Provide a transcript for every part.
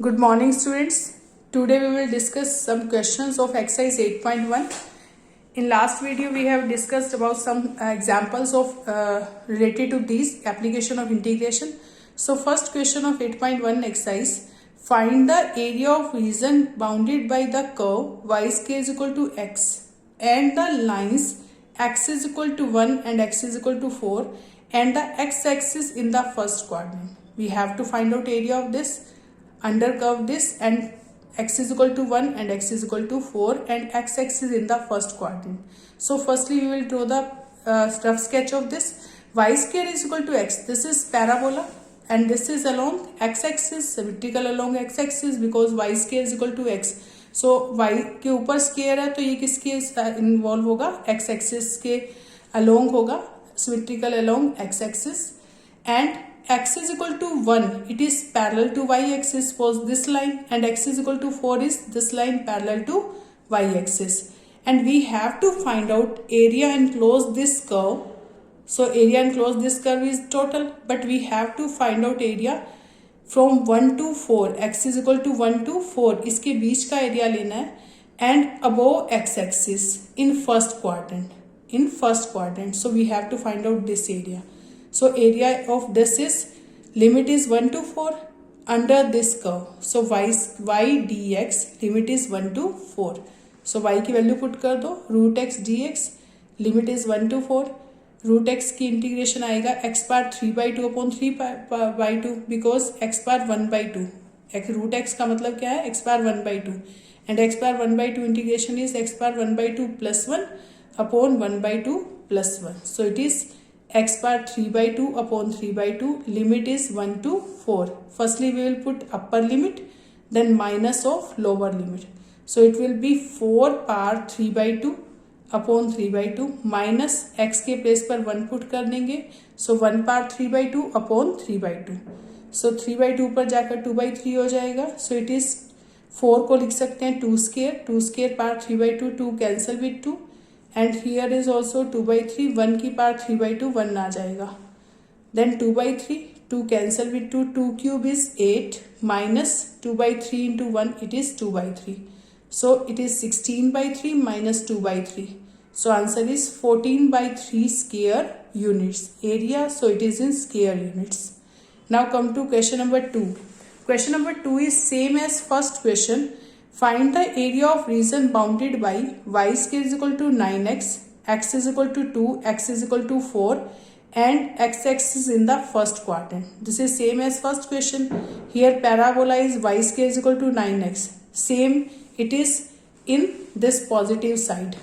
Good morning, students. Today we will discuss some questions of exercise 8.1. In last video we have discussed about some examples of related to these application of integration. So first question of 8.1 exercise, find the area of region bounded by the curve y square is equal to x and the lines x is equal to 1 and x is equal to 4 and the x axis in the first quadrant. We have to find out area of this under curve this and x is equal to 1 and x is equal to 4 and x axis in the first quadrant. So firstly we will draw the rough sketch of this. Y square is equal to x. This is parabola and this is along x axis, vertical along x axis because y square is equal to x. So y के ऊपर square है तो ये किसके involve होगा, x axis के along होगा, symmetrical along x axis and x is equal to 1, it is parallel to y axis for this line and x is equal to 4 is this line parallel to y axis and we have to find out area enclose this curve. So area enclose this curve is total but we have to find out area from 1 to 4, x is equal to 1 to 4 इसके बीच का area लेना है and above x axis in first quadrant. So we have to find out this area. So area of this is limit is 1 to 4 under this curve. So y dx limit is 1 to 4. So y की value put कर दो, root x d x limit is 1 to 4. Root x की integration आएगा x पार 3/2 upon 3/2 because x पार 1/2. Root x का मतलब क्या है, एक्स पार 1/2 एंड एक्स पार 1/2 इंटीग्रेशन इज एक्स पार 1/2 + 1 upon 1/2 + 1. So it is x bar 3/2 upon 3/2, limit is 1 to 4. Firstly we will put upper limit then minus of lower limit. So it will be 4 par 3/2 upon 3/2 minus x के place पर 1 put कर देंगे. So 1 par 3/2 upon 3/2. So 3/2 पर जाकर 2/3 हो जाएगा. So it is 4 को लिख सकते हैं 2 square par 3/2, 2 cancel with 2 and here is also 2/3, 1 की पार 3/2 1 आ जाएगा. Then 2/3, 2 cancel with 2, 2 cube is 8 minus 2/3 into 1 it is 2/3. So it is 16/3 minus 2/3. So answer is 14/3 square units area. So it is in square units. Now come to question number 2. Question number 2 is same as first question. Find the area of region bounded by y square is equal to 9x, x is equal to 2, x is equal to 4 and x axis in the first quadrant. This is same as first question. Here parabola is y square is equal to 9x. Same it is in this positive side.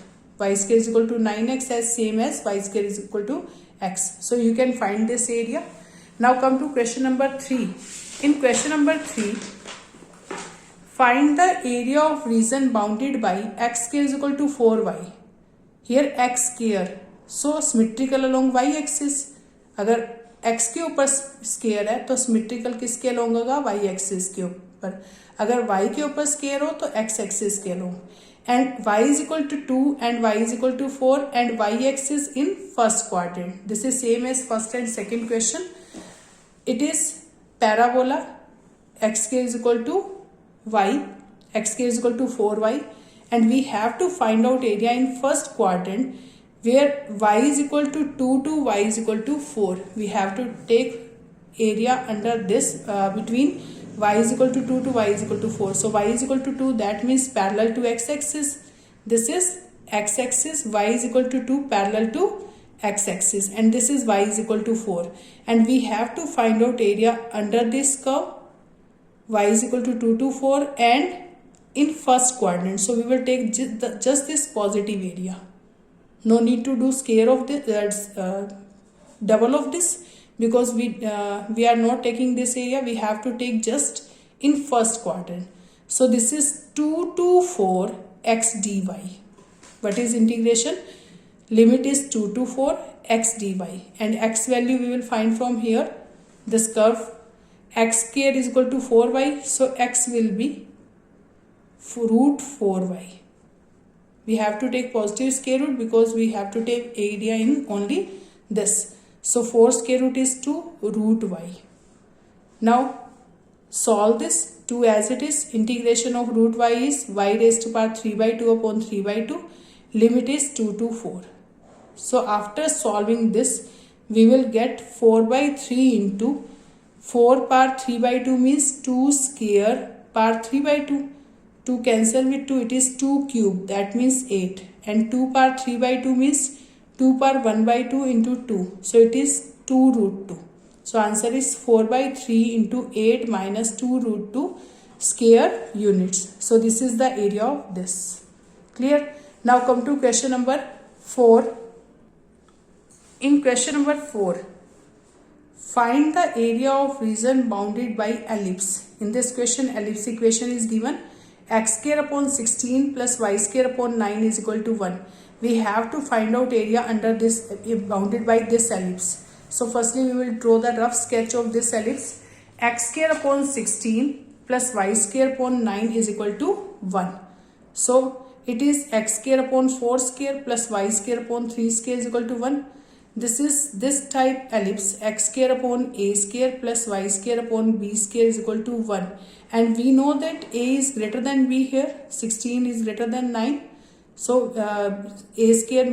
Y square is equal to 9x as same as y square is equal to x. So you can find this area. Now come to question number 3. In question number 3, find the area of region bounded by x square is equal to 4y. Here x square, so symmetrical along y axis. अगर x के ऊपर square है तो symmetrical किसके along होगा, y axis के ऊपर. अगर y के ऊपर स्केयर हो तो x एक्सिस के along. And y is equal to 2 and y is equal to 4 and y axis in first quadrant. This is same as first and second question. It is parabola, x square is equal to y, x square is equal to 4y and we have to find out area in first quadrant where y is equal to 2 to y is equal to 4. We have to take area under this between y is equal to 2 to y is equal to 4. So y is equal to 2, that means parallel to x axis. This is x axis, y is equal to 2 parallel to x axis and this is y is equal to 4 and we have to find out area under this curve y is equal to 2 to 4 and in first quadrant. So we will take just this positive area. No need to do square of this double of this because we are not taking this area. We have to take just in first quadrant. So this is 2 to 4 x dy. What is integration? Limit is 2 to 4 x dy and x value we will find from here. This curve x square is equal to 4y, so x will be root 4y. We have to take positive square root because we have to take area in only this. So 4 square root is 2 root y. Now Solve this 2 as it is. Integration of root y is y raised to power 3 by 2 upon 3 by 2. Limit is 2 to 4. So after solving this, we will get 4 by 3 into 4 power 3 by 2 means 2 square power 3 by 2. 2 cancel with 2, it is 2 cube, that means 8. And 2 power 3 by 2 means 2 power 1 by 2 into 2. So it is 2 root 2. So answer is 4 by 3 into 8 minus 2 root 2 square units. So this is the area of this. Clear? Now come to question number 4. In question number 4, find the area of region bounded by ellipse. In this question, ellipse equation is given. X square upon 16 plus y square upon 9 is equal to 1. We have to find out area under this bounded by this ellipse. So firstly we will draw the rough sketch of this ellipse. X square upon 16 plus y square upon 9 is equal to 1. So it is x square upon 4 square plus y square upon 3 square is equal to 1. This is this type ellipse. X square upon a square plus y square upon b square is equal to 1. And we know that a is greater than b here. 16 is greater than 9. So a square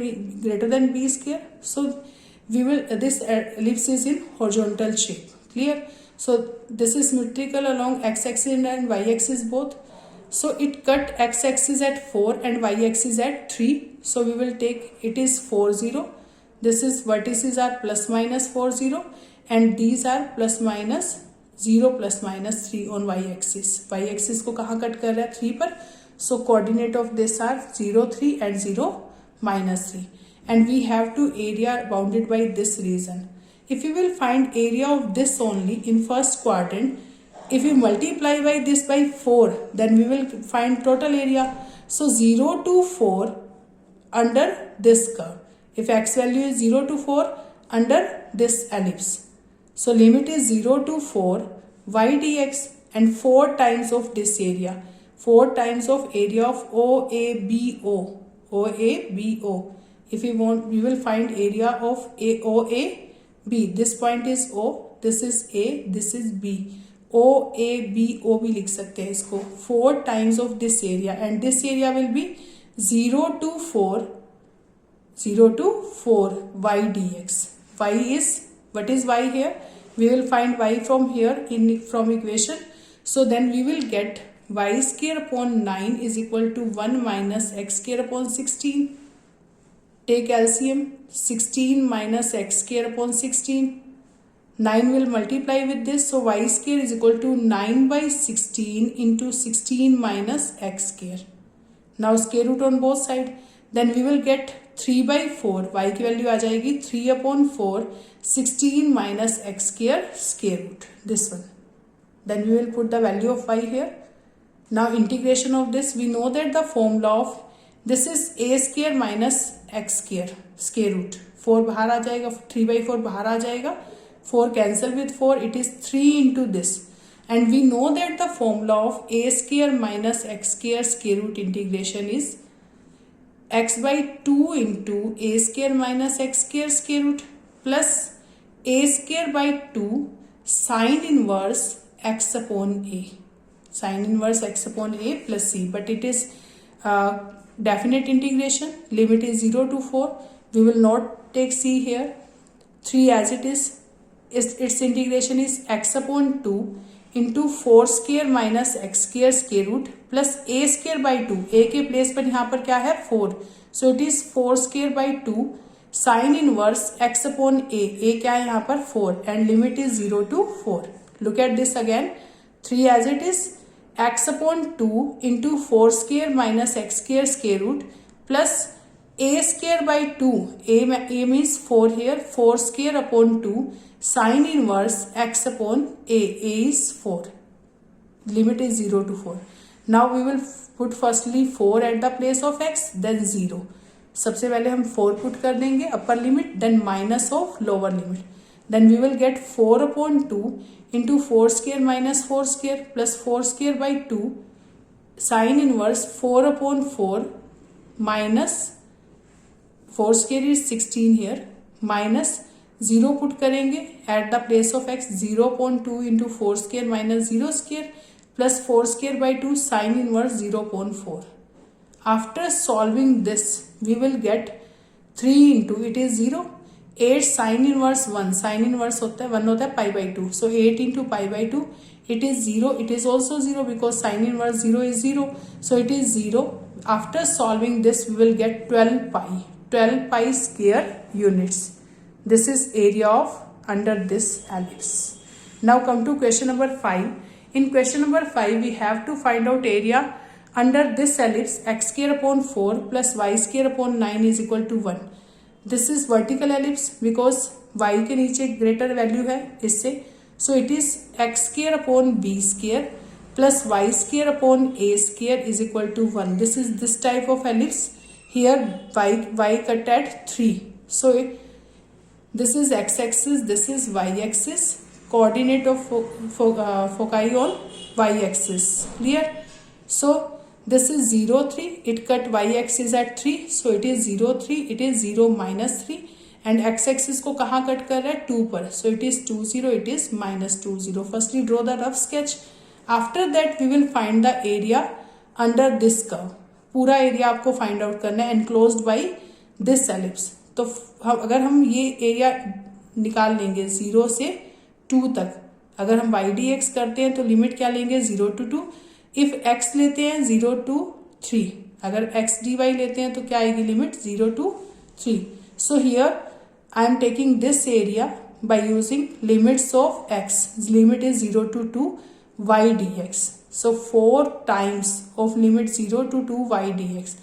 greater than b square. So we will this ellipse is in horizontal shape. Clear? So this is symmetrical along x-axis and y-axis both. So it cut x-axis at 4 and y-axis at 3. So we will take it is 4 0. This is vertices are plus minus 4 0 and these are plus minus 0 plus minus 3 on y-axis. Y-axis को कहाँ cut कर रहा है 3 पर. So coordinate of this are 0 3 and 0 minus 3. And we have to area bounded by this region. If you will find area of this only in first quadrant, if we multiply by this by 4, then we will find total area. So 0 to 4 under this curve. If x value is 0 to 4 under this ellipse. So limit is 0 to 4 y dx and 4 times of this area. 4 times of area of OABO. OABO. If we want, we will find area of OAB. This point is O, this is A, this is B. OABO भी लिख सकते हैं इसको. 4 times of this area and this area will be 0 to 4 y dx. Y is, what is y here? We will find y from here from equation. So then we will get y square upon 9 is equal to 1 minus x square upon 16. Take LCM. 16 minus x square upon 16. 9 will multiply with this. So y square is equal to 9 by 16 into 16 minus x square. Now square root on both sides. Then we will get 3 by 4. Y की value आ जाएगी 3 upon 4. 16 minus x square root. This one. Then we will put the value of y here. Now integration of this, we know that the formula of this is a square minus x square root. 4 बाहर आ जाएगा, 3 by 4 बाहर आ जाएगा. 4 cancel with 4, it is 3 into this. And we know that the formula of a square minus x square root integration is x by 2 into a square minus x square root plus a square by 2 sine inverse x upon a. Sine inverse x upon a plus c. But it is definite integration. Limit is 0 to 4. We will not take c here. 3 as it is. Its integration is x upon 2 into 4 square minus x square root plus a square by 2. a के place पर यहाँ पर क्या है 4. So it is 4 square by 2 sine inverse x upon a. a क्या है यहाँ पर 4 and limit is 0 to 4. Look at this again. 3 as it is. X upon 2 into 4 square minus x square root plus a square by 2. A means 4 here. 4 square upon 2 sine inverse x upon a. A is 4. Limit is 0 to 4. Now we will put firstly 4 at the place of x, then 0. सबसे पहले हम 4 put कर देंगे upper limit, then minus of lower limit. Then we will get 4 upon 2 into 4 square minus 4 square plus 4 square by 2 sine inverse 4 upon 4 minus 4 square is 16 here minus 0 put करेंगे eight the place of x 0.2 into 4 square minus 0 square plus 4 square by 2 sine inverse 0.4. After solving this we will get 3 into it is 0 8 sin inverse 1 sin inverse होता है 1 होता है pi by 2 so 8 into pi by 2 it is 0 it is also 0 because sin inverse 0 is 0 so it is 0. After solving this we will get 12 pi square units. This is area of under this ellipse. Now come to question number 5. In question number 5 we have to find out area under this ellipse x square upon 4 plus y square upon 9 is equal to 1. This is vertical ellipse because y के नीचे greater value है इससे so it is x square upon b square plus y square upon a square is equal to 1. This is this type of ellipse. Here y cut at 3 so this is x axis this is y axis coordinate of foci on y axis. Clear? So this is 0 3 it cut y axis at 3 so it is 0 3 it is 0 minus 3 and x axis को कहाँ cut कर रहा है 2 पर so it is 2 0 it is minus 2 0. Firstly draw the rough sketch. After that we will find the area under this curve. पूरा area आपको find out करना है enclosed by this ellipse. तो अगर हम ये एरिया निकाल लेंगे 0 से 2 तक अगर हम y dx करते हैं तो लिमिट क्या लेंगे 0 to 2. इफ x लेते हैं 0 to 3 अगर x dy लेते हैं तो क्या आएगी limit 0 to 3. So here I am taking this area by using limits of x. Limit is 0 to 2 y dx. So 4 times of limit 0 to 2 y dx.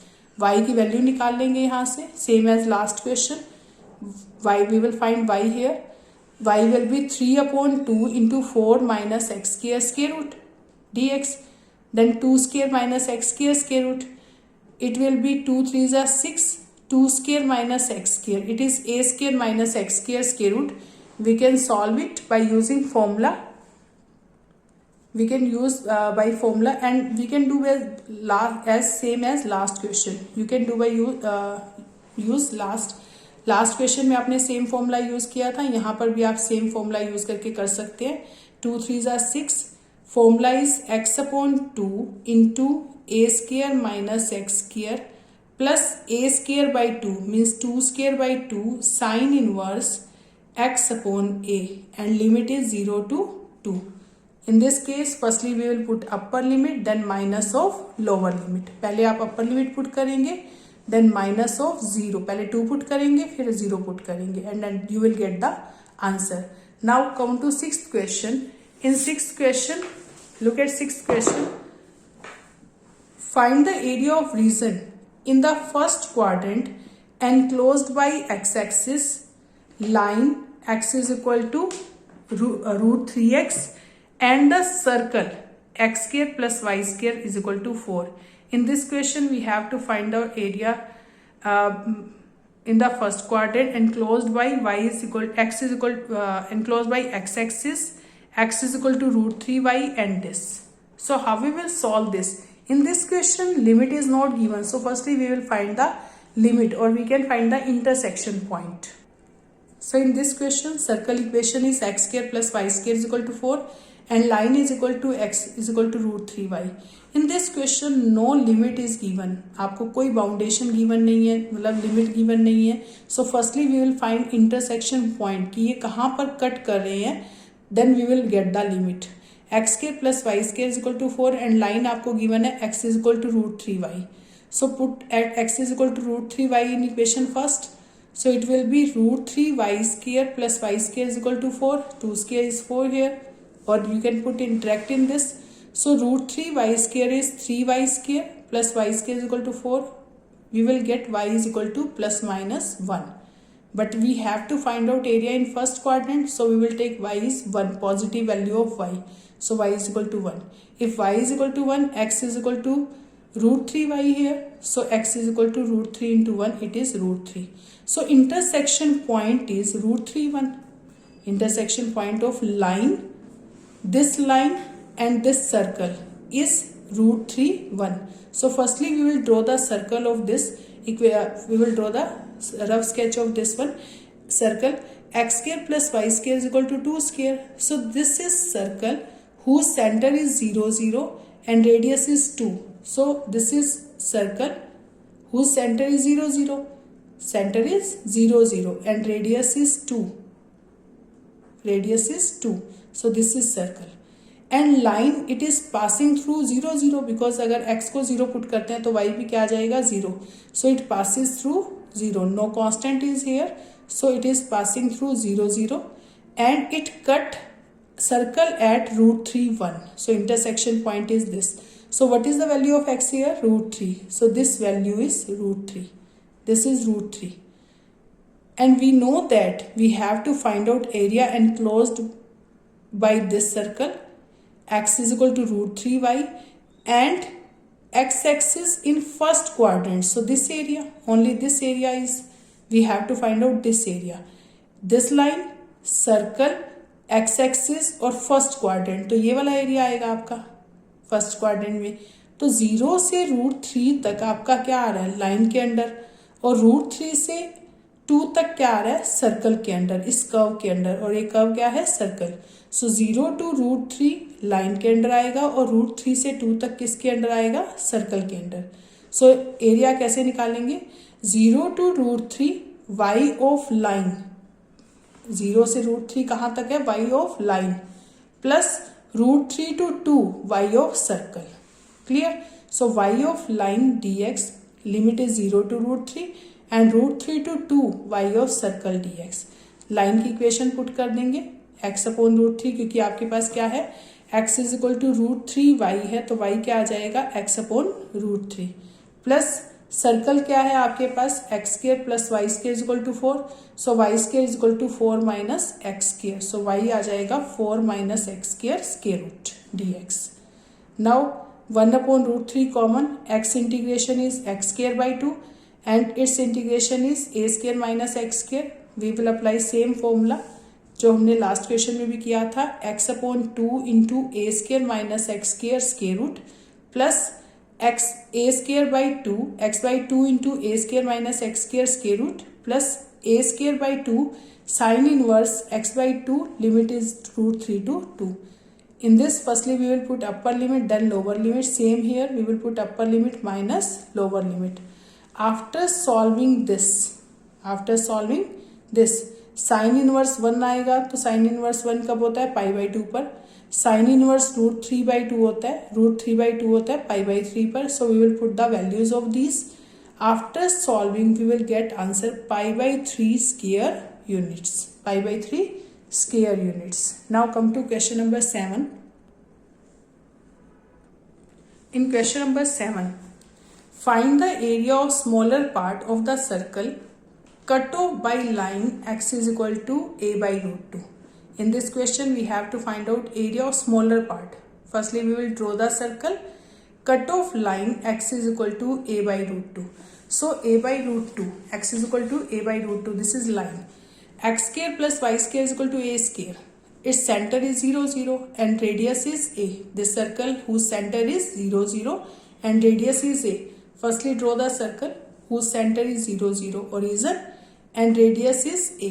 y की value निकाल लेंगे यहाँ से same as last question. y we will find y here. y will be 3 upon 2 into 4 minus x square root dx. Then 2 square minus x square root. It will be 2 3s are 6. 2 square minus x square. It is a square minus x square root. We can solve it by using formula. We can use by formula and we can do as same as last question. You can do by use last question में आपने same formula use किया था. यहाँ पर भी आप same formula use करके कर सकते हैं. 2 3s are 6. Formula is x upon 2 into a square minus x square plus a square by 2 means 2 square by 2 sin inverse x upon a and limit is 0 to 2. In this case firstly we will put upper limit then minus of lower limit. पहले आप upper limit put करेंगे then minus of 0. पहले 2 put करेंगे फिर 0 put करेंगे and then you will get the answer. Now come to 6th question. In 6th question look at 6th question. Find the area of region in the first quadrant enclosed by x-axis line x is equal to root 3x and the circle x square plus y square is equal to 4. In this question we have to find the area in the first quadrant enclosed by y is equal x is equal enclosed by x-axis x is equal to root 3y and this. So how we will solve this? In this question limit is not given. So firstly we will find the limit or we can find the intersection point. So in this question circle equation is x square plus y square is equal to 4 and line is equal to x is equal to root 3y. In this question no limit is given. आपको कोई बाउंडेशन given नहीं है मतलब limit given नहीं है. So firstly we will find intersection point कि ये कहाँ पर कट कर रहे हैं. Then we will get the limit. X square plus y square is equal to 4 and line आपको given है x is equal to root 3y. So put at x is equal to root 3y in equation first. So it will be root 3y square plus y square is equal to 4. 2 square is 4 here. Or you can put interact in this. So root 3y square is 3y square plus y square is equal to 4. We will get y is equal to plus minus 1. But we have to find out area in first quadrant. So we will take y is 1 positive value of y. So y is equal to 1. If y is equal to 1 x is equal to root 3y here. So x is equal to root 3 into 1 it is root 3. So intersection point is root 3 1. Intersection point of line this line and this circle is root 3 1. So firstly we will draw the circle of this we will draw the rough sketch of this one circle x square plus y square is equal to 2 square. So this is circle whose center is 0 0 and radius is 2. So this is circle whose center is 0 0. Center is 0 0 and radius is 2. Radius is 2. So this is circle. And line it is passing through 0 0 because अगर x को 0 put करते हैं तो y भी क्या आ जाएगा 0. So it passes through 0. No constant is here. So it is passing through 0 0 and it cut circle at root 3 1. So intersection point is this. So what is the value of x here? Root 3. So this value is root 3. This is root 3. And we know that we have to find out area enclosed by this circle. X is equal to root 3y and x-axis in first quadrant. So this area, only this area is, we have to find out this area. This line, circle, x-axis और first quadrant, तो ये वाला area आएगा आपका first quadrant में. तो 0 से root 3 तक आपका क्या आ रहा है लाइन के अंडर, और रूट 3 से 2 तक क्या आ रहा है सर्कल के अंडर, इस कर्व के अंडर, और ये कर्व क्या है circle. So 0 to root 3 line के अंडर आएगा और रूट 3 से 2 तक किसके अंडर आएगा सर्कल के अंडर. सो एरिया कैसे निकालेंगे, 0 to root 3 y of line, 0 से रूट 3 कहाँ तक है y of line, plus root 3 to 2 y of circle. Clear. So y of line dx limit is 0 to root 3 and root 3 to 2 y of circle dx. Line की equation put कर देंगे x upon root 3, क्योंकि आपके पास क्या है x is equal to root 3 y है, तो y क्या आ जाएगा x upon root 3, plus circle क्या है आपके पास x square plus y square is equal to 4. So y square is equal to 4 minus x square. So y आ जाएगा 4 minus x square square root dx. Now 1 upon root 3 common, x integration is x square by 2 and it's integration is a square minus x square. We will apply same formula जो हमने last question में भी किया था, x upon 2 into a square minus x square square root plus x a square by 2 x by 2 into a square minus x square square root plus a square by 2 sine inverse x by 2 limit is root 3 to 2. In this firstly we will put upper limit then lower limit. Same here we will put upper limit minus lower limit. After solving this sign inverse 1 आएगा, तो sign inverse 1 कब होता है पाई by 2 पर. Sine inverse root 3 by 2 होता है, root 3 by 2 होता है पाई बाई 3 पर. So we will put the values of these. After solving we will get answer pi by 3 square units, pi by 3 square units. Now come to question number 7. In question number 7, find the area of smaller part of the circle cut off by line x is equal to a by root 2. In this question, we have to find out area of smaller part. Firstly, we will draw the circle. Cut off line x is equal to a by root 2. So, a by root 2, x is equal to a by root 2. This is line. X square plus y square is equal to a square. Its center is 0 0 and radius is a. This circle whose center is 0 0 and radius is a. Firstly, draw the circle whose center is 0 0 origin and radius is a.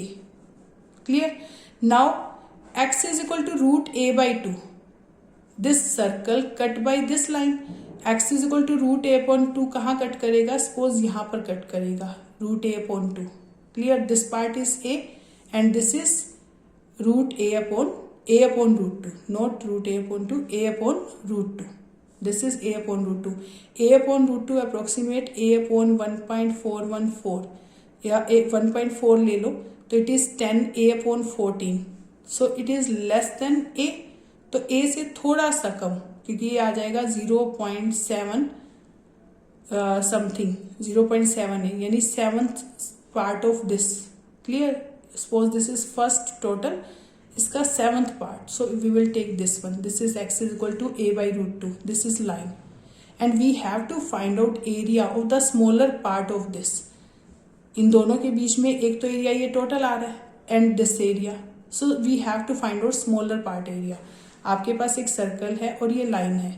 Clear? Now x is equal to root a by 2. This circle cut by this line. x is equal to root a upon 2 कहाँ cut करेगा? Suppose यहाँ पर cut करेगा root a upon 2. Clear? This part is a and this is root a upon root 2. Not root a upon 2, a upon root 2. This is a upon root 2. A upon root 2 approximate a upon 1.414 या 1.4 ले लो तो it is 10 a upon 14. So it is less than a. तो a से थोड़ा सा कम, क्योंकि ये आ जाएगा 0.7 समथिंग, 0.7 है, यानी 7th part of this. Clear? Suppose this is first total, इसका 7th part. So we will take this one. This is x is equal to a by root 2. This is line. And we have to find out area of the smaller part of this. इन दोनों के बीच में एक तो area ये total आ रहा है and this area. So we have to find out smaller part area. आपके पास एक सर्कल है और ये लाइन है.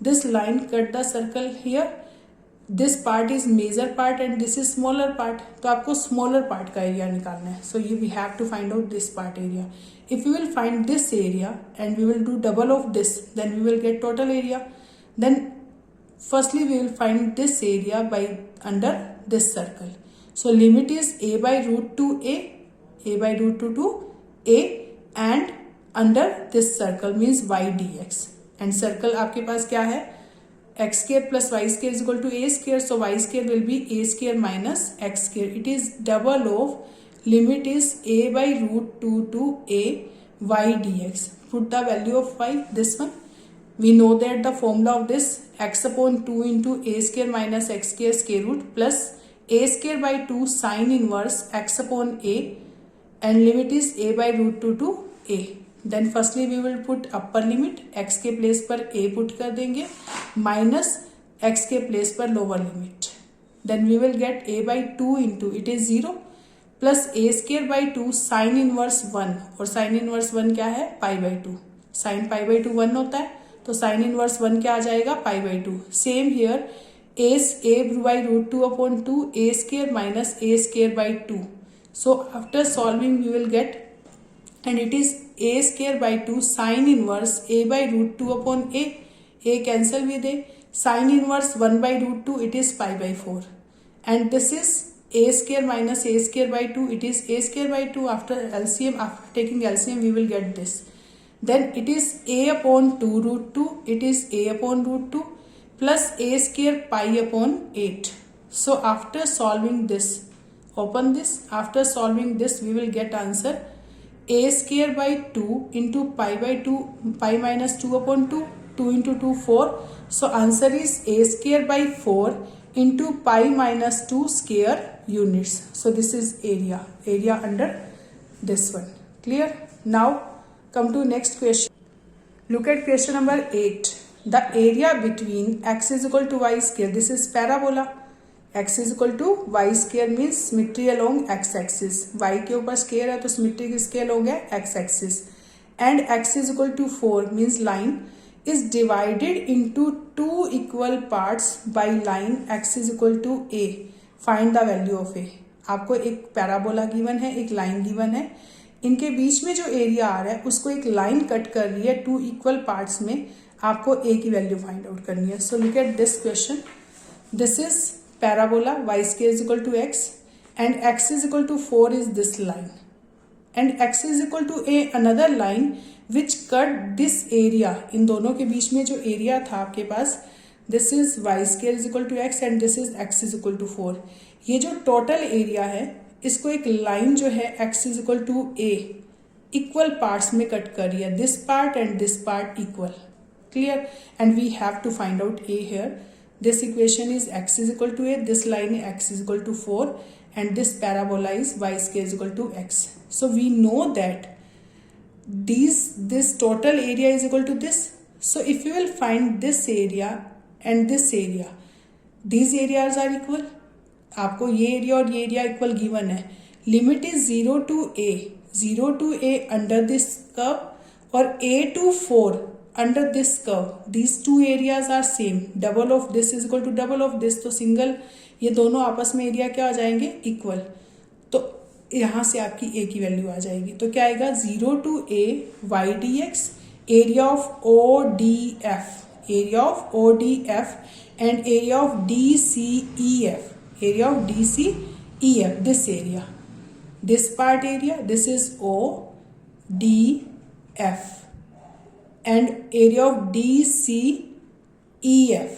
This line cut the circle here this part is major part and this is smaller part, तो आपको स्मॉलर पार्ट का area निकालना है. So you we have to find out this part area. If you will find this area and we will do double of this, then we will get total area. Then firstly we will find this area by under this circle. So limit is a by root 2a, a by root 2 to a, and under this circle means y dx. And circle आपके पास क्या है, x square plus y square is equal to a square. So y square will be a square minus x square. It is double of limit is a by root 2 to a y dx. Put the value of y, this one. We know that the formula of this x upon 2 into a square minus x square square root plus a square by 2 sin inverse x upon a, and limit is a by root 2 to a. Then firstly we will put upper limit, x के place पर a put कर देंगे minus x के place पर lower limit. Then we will get a by 2 into it is 0 plus a square by 2 sin inverse 1, और sin inverse 1 क्या है, pi by 2. sin pi by 2 1 होता है, तो साइन इनवर्स 1 क्या आ जाएगा, pi by 2. Same here a by root 2 upon 2 a square minus a square by 2. So after solving we will get, and it is a square by 2 sine inverse a by root 2 upon a cancel with a, sine inverse 1 by root 2 it is pi by 4, and this is a square minus a square by 2, it is a square by 2. After LCM, after taking LCM we will get this. Then it is a upon 2 root 2, it is a upon root 2 plus a square pi upon 8. So after solving this, open this, after solving this we will get answer a square by 2 into pi by 2, pi minus 2 upon 2, 2 into 2 4. So answer is a square by 4 into pi minus 2 square units. So this is area under this one. Clear? Now come to next question. Look at question number 8. The area between x is equal to y square, this is parabola. x is equal to y square means symmetry along x axis. y के ऊपर square है तो symmetry किसके along है, x axis. And x is equal to 4 means line is divided into two equal parts by line x is equal to a. Find the value of a. आपको एक parabola given है, एक line given है, इनके बीच में जो area आ रहा है उसको एक लाइन कट कर रही है टू इक्वल पार्ट्स में, आपको a की वैल्यू फाइंड आउट करनी है. So look at this question. This is parabola, y square is equal to x and x is equal to 4 is this line, and x is equal to a another line which cut this area. इन दोनों के बीच में जो area था आपके पास, this is y square is equal to x and this is x is equal to 4. ये जो टोटल एरिया है इसको एक लाइन जो है x is equal to a equal parts में कट कर रही है, this part and this part equal. Clear? And we have to find out a here. This equation is x is equal to a, this line x is equal to 4 and this parabola is y square is equal to x. So we know that this total area is equal to this. So if you will find this area and this area, these areas are equal. आपको ये area और ये area equal given है. Limit is 0 to a under this curve और a to 4 under this curve. These two areas are same. Double of this is equal to double of this, तो single ये दोनों आपस में area क्या आ जाएंगे, equal. तो यहाँ से आपकी a की वैल्यू आ जाएगी. तो क्या आएगा, 0 to a y dx, area of ODF and area of DCEF. Area of DCEF, this area, this part area, this is ODF, and area of DCEF.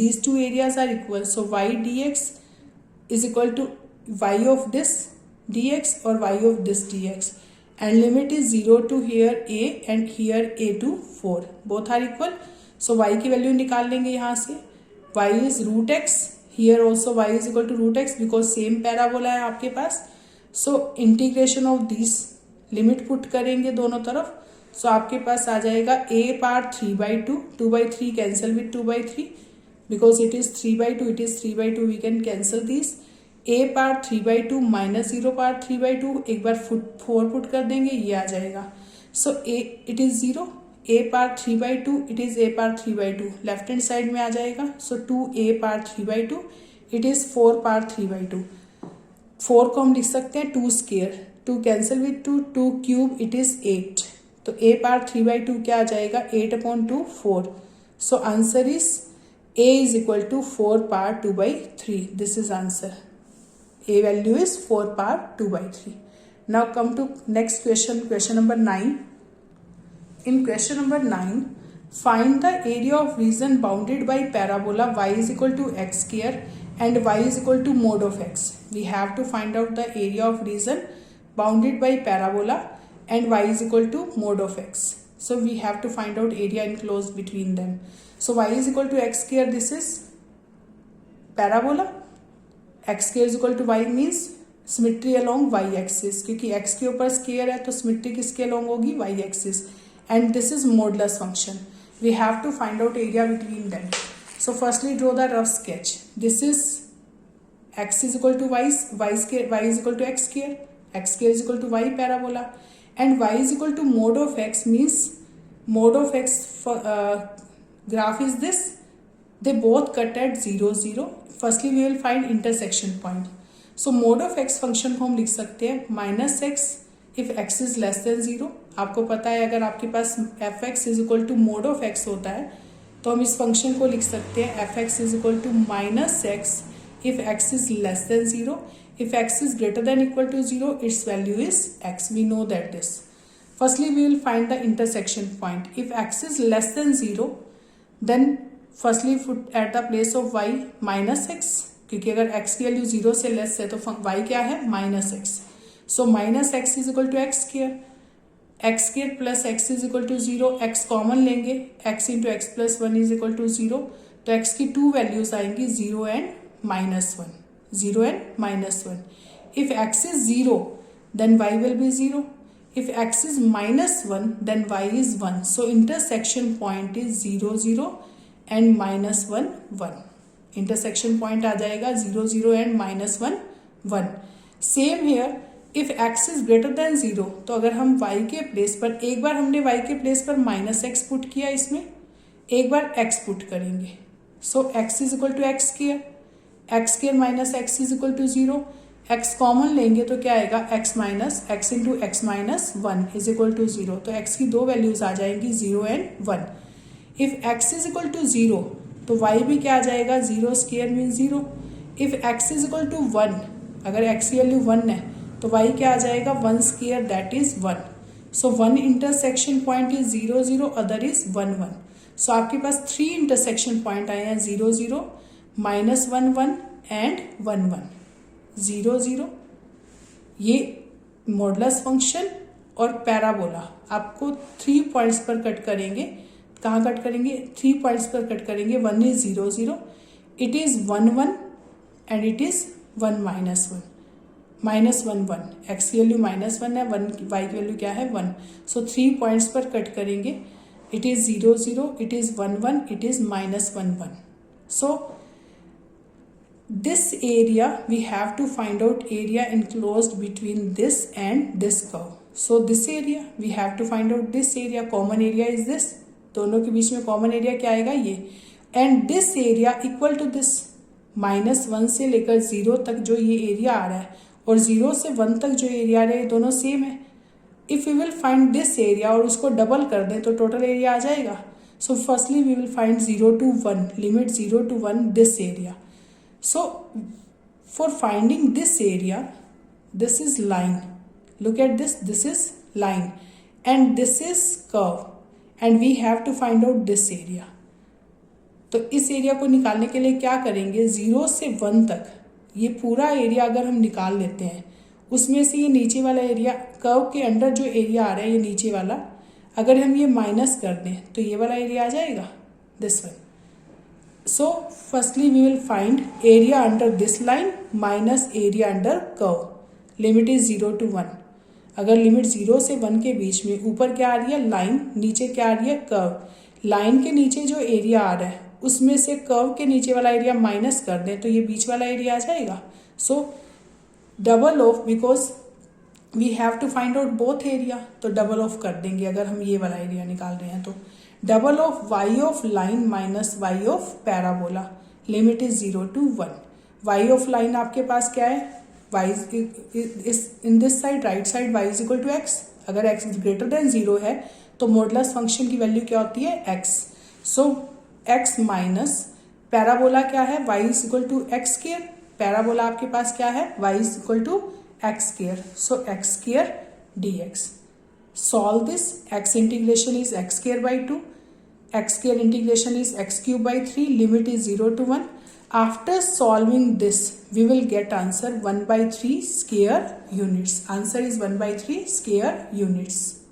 These two areas are equal. So y dx is equal to y of this dx or y of this dx, and limit is 0 to here a and here a to 4. Both are equal. So y की value निकाल लेंगे यहाँ से. y is root x, here also y is equal to root x because same parabola है आपके पास. So integration of this, limit put करेंगे दोनों तरफ. So आपके पास आ जाएगा a part 3/2, 2/3 cancel with 2/3 because it is 3/2, it is 3/2, we can cancel this. a part 3/2 minus 0 part 3/2, एक बार 4 put कर देंगे, ये आ जाएगा. So a it is 0, a power 3/2 it is a power 3/2 left hand side में आ जाएगा. सो 2a power 3/2 it is 4 power 3/2. 4 को हम लिख सकते हैं 2 square, 2 cancel with 2, 2 cube it is 8. तो a पावर 3/2 क्या आ जाएगा 8/2 4. So answer is a is equal to 4 power 2/3. This is answer. A value is 4 power 2/3. Now come to next question, question number 9. In question number 9, find the area of region bounded by parabola y is equal to x square and y is equal to mod of x. We have to find out the area of region bounded by parabola and y is equal to mod of x. So we have to find out area enclosed between them. So y is equal to x square, this is parabola. x square is equal to y means symmetry along y axis, क्योंकि x के ऊपर square है तो symmetry किसके along होगी y axis. And this is modulus function. We have to find out area between them. So firstly draw the rough sketch. This is x is equal to y is equal to x square is equal to y parabola, and y is equal to mod of x means mod of x graph is this. They both cut at 0, 0. Firstly we will find intersection point. So mod of x function को हम लिख सकते हैं minus x if x is less than 0. आपको पता है अगर आपके पास f x is equal to mod of x होता है तो हम इस फंक्शन को लिख सकते हैं f x is equal to minus x if x is less than 0. If x is greater than equal to 0 it's value is x. We know that this. Firstly we will find the intersection point. If x is less than 0 then firstly put at the place of y minus x, क्योंकि अगर x की value 0 से less है तो y क्या है minus x. So minus x is equal to x square plus x is equal to 0. x common लेंगे, x into x plus 1 is equal to 0. तो x की 2 वैल्यूज आएंगी 0 and minus 1. If x is 0 then y will be 0. If x is minus 1 then y is 1. So intersection point is 0, 0 and minus 1, 1. Intersection point आ जाएगा 0, 0 and minus 1, 1. Same here if x is greater than 0 तो अगर हम y के place पर एक बार हमने y के place पर माइनस एक्स पुट किया, इसमें एक बार x पुट करेंगे. So x is equal to x square minus x is equal to 0. x common लेंगे तो क्या आएगा x minus x into x minus 1 is equal to 0. तो x की 2 वैल्यूज आ जाएंगी 0 and 1. If x is equal to 0 तो y भी क्या आ जाएगा 0 square means 0. If x is equal to 1, अगर x की वैल्यू 1 है तो y क्या आ जाएगा 1 square that is 1. So 1 intersection point is 0, 0 other is 1, 1. सो आपके पास 3 इंटरसेक्शन पॉइंट आए हैं 0, 0 माइनस 1, 1 एंड 1, 1. 0, 0 ये मॉडुलस फंक्शन और पैराबोला आपको 3 पॉइंट्स पर कट करेंगे. कहाँ कट करेंगे 3 पॉइंट्स पर कट करेंगे. 1 is 0, 0, it is 1, 1 and it is 1 minus 1, 1. X की वैल्यू माइनस 1 है, 1 वाई की वैल्यू क्या है 1. सो 3 पॉइंट्स पर कट करेंगे. It is 0, 0, it is 1, 1, it is minus 1, 1. So this area we have to find out area enclosed between this and this curve. So this area we have to find out this area. Common area is this. दोनों के बीच में common area क्या आएगा ये. And this area equal to this -1 से लेकर 0 तक जो ये एरिया आ रहा है और 0 से 1 तक जो एरिया आ रहा है ये दोनों सेम है. If we will find this area और उसको डबल कर दें तो टोटल एरिया आ जाएगा. So firstly we will find 0 to 1, limit 0 to 1 this area. So for finding this area, this is line. Look at this. This is line, and this is curve, and we have to find out this area. तो इस area को निकालने के लिए क्या करेंगे 0 से 1 तक ये पूरा एरिया अगर हम निकाल लेते हैं उसमें से ये नीचे वाला एरिया कर्व के अंडर जो एरिया आ रहा है ये नीचे वाला अगर हम ये माइनस कर दें तो ये वाला एरिया आ जाएगा this one. So firstly we will find area under this line minus area under curve. Limit is 0 to 1. अगर लिमिट 0 से 1 के बीच में ऊपर क्या आ रही है लाइन, नीचे क्या आ रही है कर्व. लाइन के नीचे जो एरिया आ रहा है उसमें से कर्व के नीचे वाला एरिया माइनस कर दें तो ये बीच वाला एरिया आ जाएगा. So double of because we have to find out both area, तो डबल ऑफ कर देंगे अगर हम ये वाला एरिया निकाल रहे हैं तो। Double of y of line minus y of parabola, limit is 0 to 1। Y of line आपके पास क्या है, y is in this side, right side y is equal to x. अगर एक्स ग्रेटर देन 0 है तो मॉडुलस फंक्शन की value क्या होती है, x. So x minus parabola क्या है, y is equal to x square. Parabola आपके पास क्या है, y is equal to x square, so x square dx. Solve this, x integration is x square by 2, x square integration is x cube by 3, limit is 0 to 1. After solving this, we will get answer 1 by 3 square units. Answer is 1 by 3 square units.